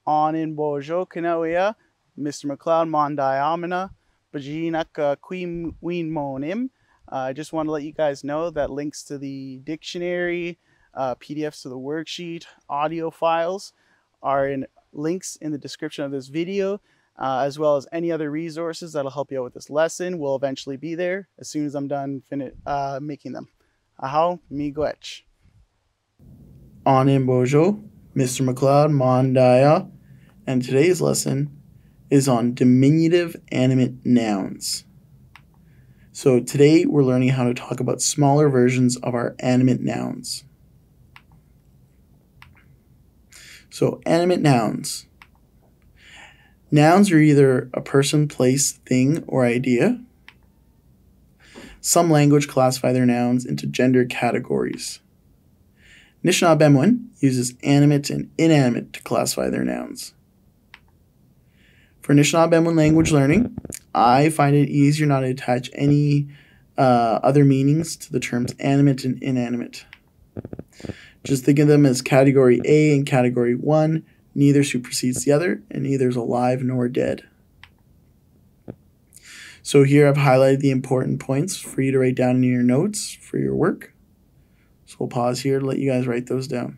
Anin Bojo Kanawea, Mr. McLeod Mondiamina, Bajinaka Queen Monim. I just want to let you guys know that links to the dictionary, PDFs to the worksheet, audio files are in links in the description of this video, as well as any other resources that'll help you out with this lesson will eventually be there as soon as I'm done making them. Aho, mi gwech. Anin Bojo, Mr. McLeod Mondaya, and today's lesson is on diminutive animate nouns. So today we're learning how to talk about smaller versions of our animate nouns. So animate nouns. Nouns are either a person, place, thing, or idea. Some language classify their nouns into gender categories. Nishnaabemwin uses animate and inanimate to classify their nouns. For Nishnaabemwin language learning, I find it easier not to attach any other meanings to the terms animate and inanimate. Just think of them as category A and category 1. Neither supersedes the other, and neither is alive nor dead. So here I've highlighted the important points for you to write down in your notes for your work. So we'll pause here to let you guys write those down.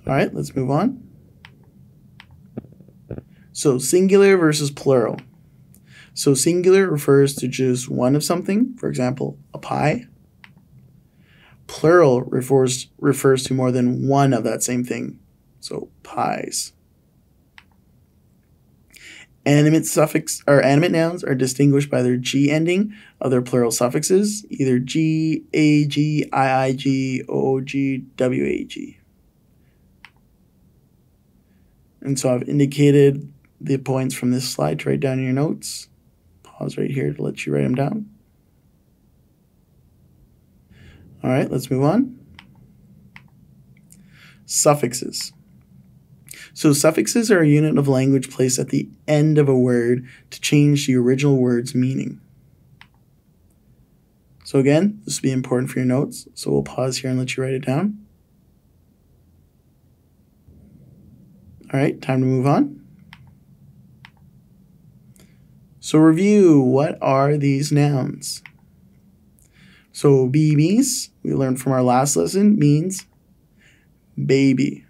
All right, let's move on. So singular versus plural. So singular refers to just one of something, for example, a pie. Plural refers to more than one of that same thing, so pies. Animate nouns are distinguished by their G ending of their plural suffixes, either G, AG, IIG, OOG, WAG. And so I've indicated the points from this slide to write down in your notes. Pause right here to let you write them down. All right, let's move on. Suffixes. So suffixes are a unit of language placed at the end of a word to change the original word's meaning. So again, this will be important for your notes, so we'll pause here and let you write it down. All right, time to move on. So review, what are these nouns? So BBs, we learned from our last lesson, means baby.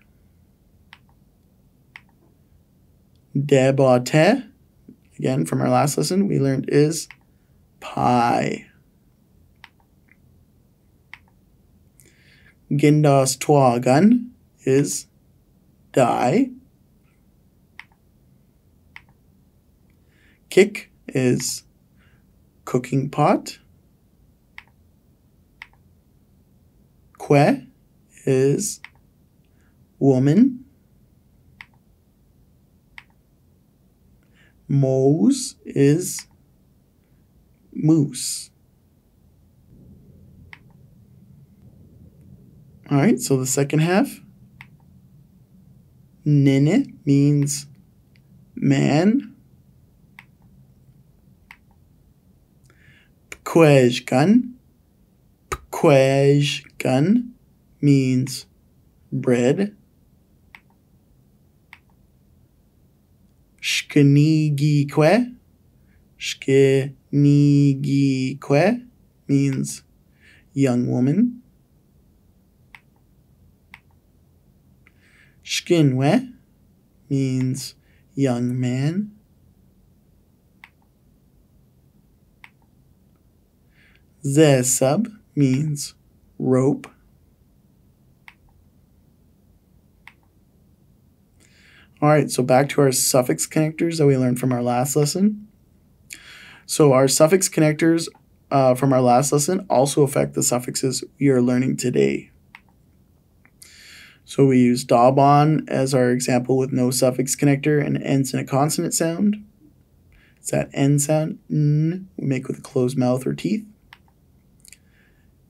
Debate, again from our last lesson, we learned is pie. Gindas twagan is die. Kick is cooking pot. Que is woman. Mose is moose. All right, so the second half. Nene means man. Pquejgan means bread. Shkenigique means young woman. Shkinwe means young man. Zesub means rope. All right, so back to our suffix connectors that we learned from our last lesson. So our suffix connectors from our last lesson also affect the suffixes we are learning today. So we use daban as our example with no suffix connector and it ends in a consonant sound. It's that N sound, N, we make with a closed mouth or teeth.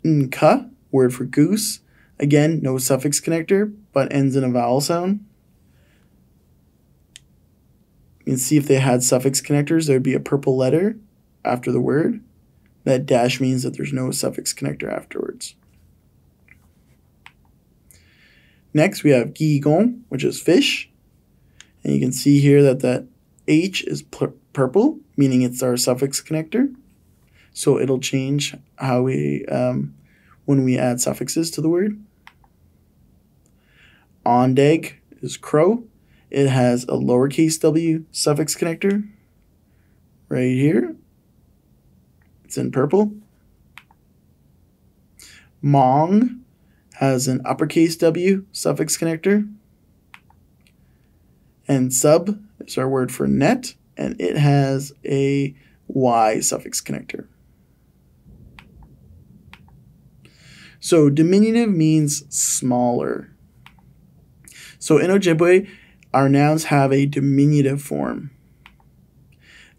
Nka, word for goose. Again, no suffix connector, but ends in a vowel sound. You can see if they had suffix connectors, there would be a purple letter after the word. That dash means that there's no suffix connector afterwards. Next, we have gigon, which is fish. And you can see here that that H is purple, meaning it's our suffix connector. So it'll change how we, when we add suffixes to the word. Ondeg is crow. It has a lowercase w suffix connector right here. It's in purple. Mong has an uppercase W suffix connector. And sub is our word for net, and it has a Y suffix connector. So diminutive means smaller. So in Ojibwe, our nouns have a diminutive form.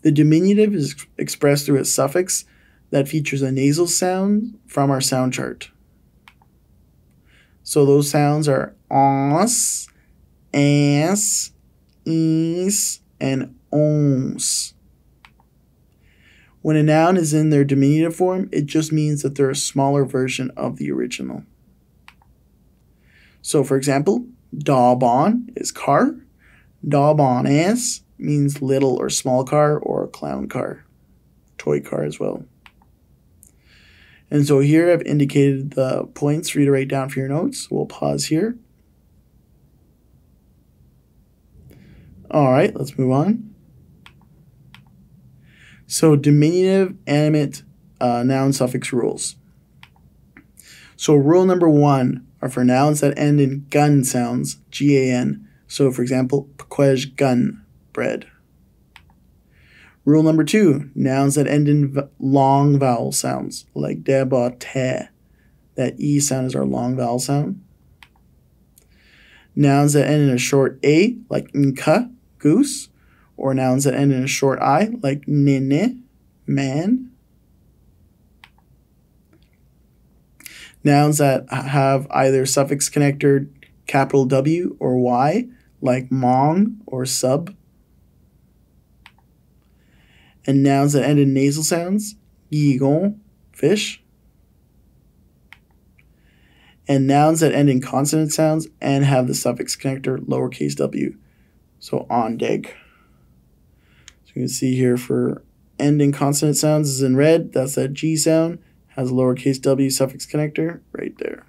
The diminutive is expressed through a suffix that features a nasal sound from our sound chart. So those sounds are os, as, is, and ons. When a noun is in their diminutive form, it just means that they're a smaller version of the original. So for example, daubon is car. Daubonas means little or small car or a clown car, toy car as well. And so here I've indicated the points for you to write down for your notes. We'll pause here. All right, let's move on. So diminutive animate noun suffix rules. So rule number 1 are for nouns that end in gun sounds, G-A-N. So for example, pequej gun, bread. Rule number 2, nouns that end in long vowel sounds, like deba, te. That E sound is our long vowel sound. Nouns that end in a short A, like nka, goose. Or nouns that end in a short I, like nene, man. Nouns that have either suffix connector capital W or Y, like mong or sub. And nouns that end in nasal sounds, yigon, fish. And nouns that end in consonant sounds and have the suffix connector lowercase w, so ondeg. So you can see here for ending consonant sounds is in red, that's that G sound, has a lowercase w suffix connector right there.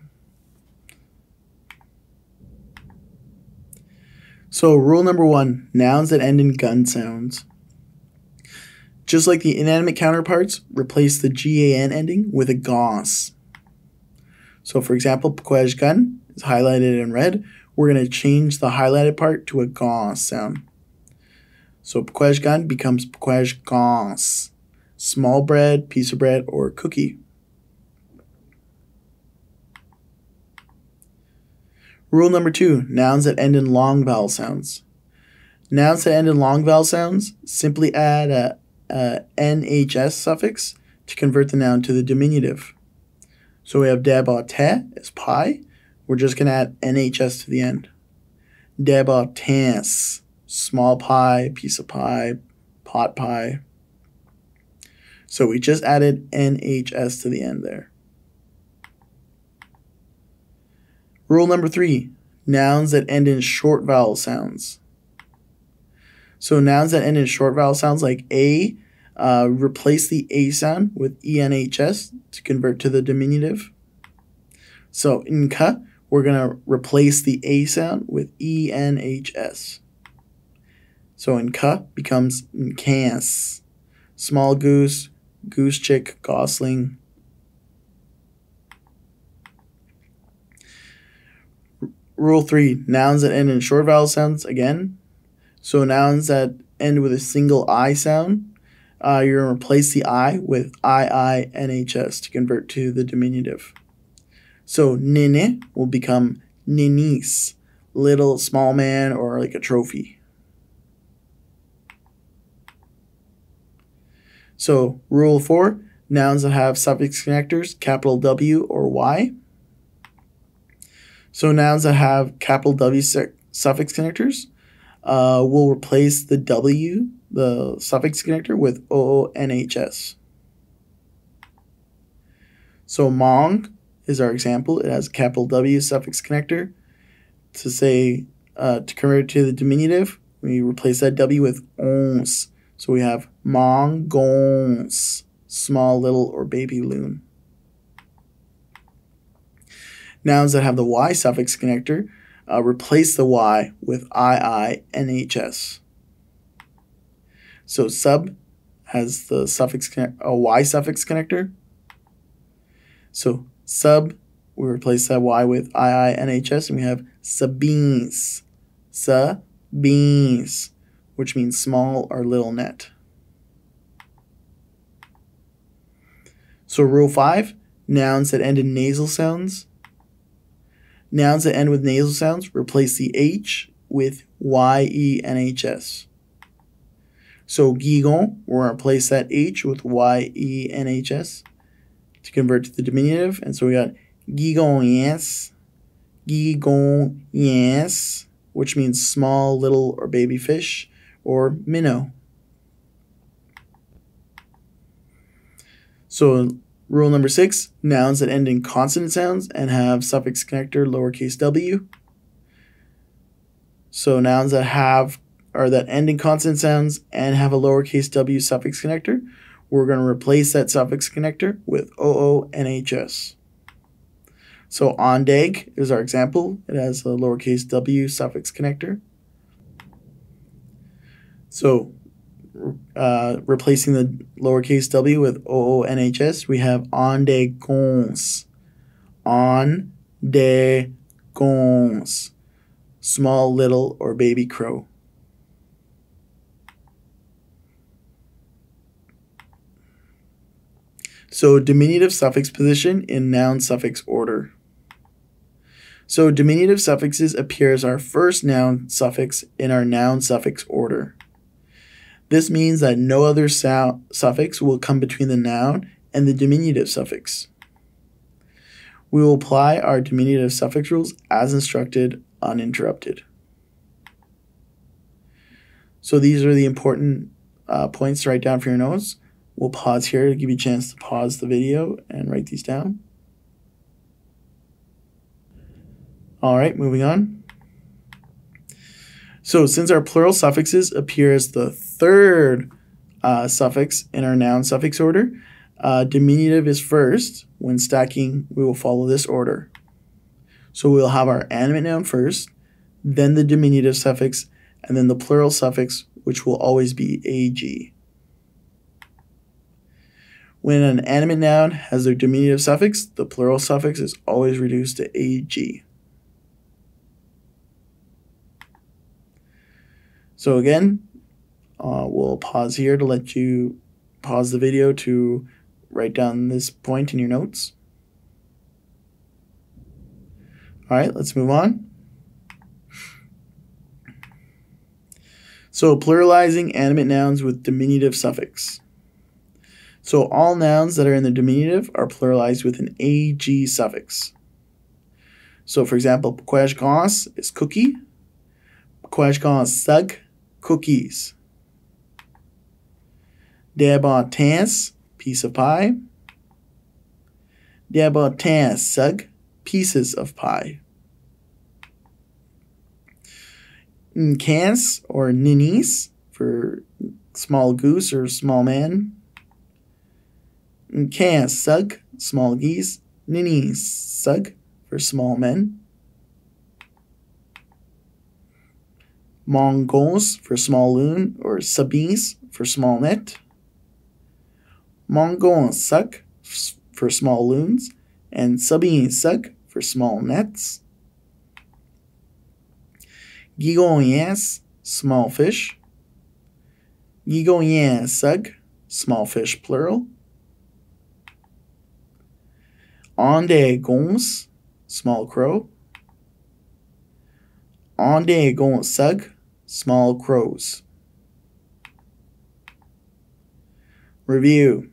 So rule number 1, nouns that end in gun sounds. Just like the inanimate counterparts, replace the GAN ending with a GOS. So for example, pequej gun is highlighted in red. We're going to change the highlighted part to a GOS sound. So pequej gun becomes pequej GOS. Small bread, piece of bread, or cookie. Rule number 2, nouns that end in long vowel sounds. Nouns that end in long vowel sounds, simply add a NHS suffix to convert the noun to the diminutive. So we have deba-te is pie. We're just going to add NHS to the end. Deba-tans, small pie, piece of pie, pot pie. So we just added NHS to the end there. Rule number 3, nouns that end in short vowel sounds. So nouns that end in short vowel sounds like A, replace the A sound with ENHS to convert to the diminutive. So nka, we're going to replace the A sound with ENHS. So nka becomes nkans. Small goose, goose chick, gosling. Rule 3, nouns that end in short vowel sounds again. So nouns that end with a single I sound, you're going to replace the I with IINHS to convert to the diminutive. So nene will become ninis, little small man or like a trophy. So rule 4, nouns that have suffix connectors, capital W or Y. So nouns that have capital W suffix connectors, we'll replace the W, the suffix connector, with OONHS. So mong is our example. It has capital W suffix connector. To say, to convert it to the diminutive, we replace that W with ons. So we have mongons, small, little, or baby loon. Nouns that have the Y suffix connector, replace the Y with II, NHS. So sub has the suffix a Y suffix connector. So sub, we replace that Y with II, NHS, and we have sabines. Sabines, which means small or little net. So rule 5, nouns that end in nasal sounds. Nouns that end with nasal sounds, replace the H with YENHS. So gigon, we're going to replace that H with YENHS to convert to the diminutive. And so we got gigonyens, gigonyens, which means small, little, or baby fish, or minnow. So rule number 6, nouns that end in consonant sounds and have suffix connector lowercase w. So nouns that have or that end in consonant sounds and have a lowercase w suffix connector, we're going to replace that suffix connector with OONHS. So ondag is our example. It has a lowercase w suffix connector. So replacing the lowercase w with OONHS, we have ondegons. Ondegons. Small, little, or baby crow. So diminutive suffix position in noun suffix order. So diminutive suffixes appear as our first noun suffix in our noun suffix order. This means that no other suffix will come between the noun and the diminutive suffix. We will apply our diminutive suffix rules as instructed, uninterrupted. So these are the important points to write down for your notes. We'll pause here to give you a chance to pause the video and write these down. All right, moving on. So since our plural suffixes appear as the third suffix in our noun suffix order, diminutive is first. When stacking, we will follow this order. So we'll have our animate noun first, then the diminutive suffix, and then the plural suffix, which will always be ag. When an animate noun has their diminutive suffix, the plural suffix is always reduced to ag. So again, we'll pause here to let you pause the video to write down this point in your notes. All right, let's move on. So pluralizing animate nouns with diminutive suffix. So all nouns that are in the diminutive are pluralized with an ag suffix. So for example, quashgons is cookie, quashgons sug, cookies. Debotans, piece of pie. Debotans sug, pieces of pie. Nkans or ninnies for small goose or small man. Nkans sug, small geese. Ninnies sug for small men. Mongons for small loon or sabines for small net. Mongons sug for small loons and sabines sug for small nets. Gigonyens, small fish. Gigonyens sug, small fish plural. Ondegons, small crow. Ondegons sug, small crows. Review.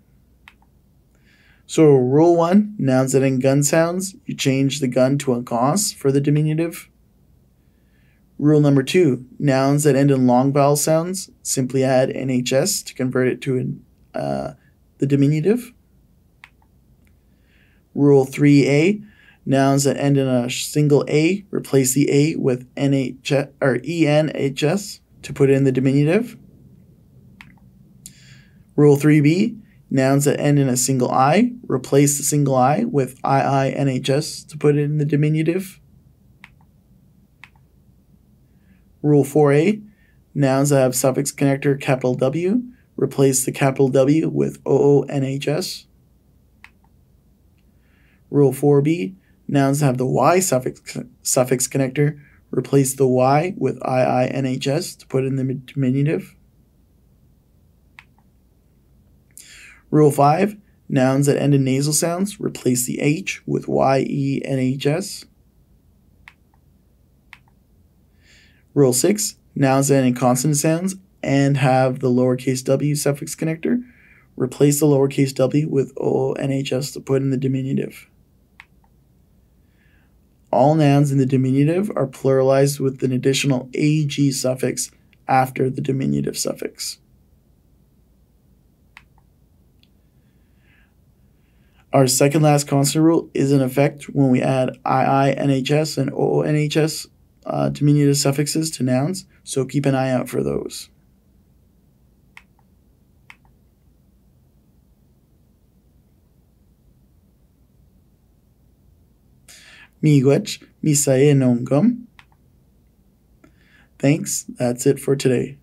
So rule 1, nouns that end gun sounds, you change the gun to a gos for the diminutive. Rule number 2, nouns that end in long vowel sounds, simply add NHS to convert it to the diminutive. Rule 3A, nouns that end in a single A, replace the A with NHS or ENHS to put it in the diminutive. Rule 3b, nouns that end in a single I, replace the single I with IINHS to put it in the diminutive. Rule 4a, nouns that have suffix connector capital W, replace the capital W with OONHS. Rule 4b, nouns that have the Y suffix connector, replace the Y with IINHS to put it in the diminutive. Rule 5, nouns that end in nasal sounds, replace the H with YENHS. Rule 6, nouns that end in consonant sounds and have the lowercase w suffix connector, replace the lowercase w with OONHS to put in the diminutive. All nouns in the diminutive are pluralized with an additional AG suffix after the diminutive suffix. Our second last consonant rule is in effect when we add IINHS and OONHS diminutive suffixes to nouns, so keep an eye out for those. Miigwech, misaye nongum. Thanks, that's it for today.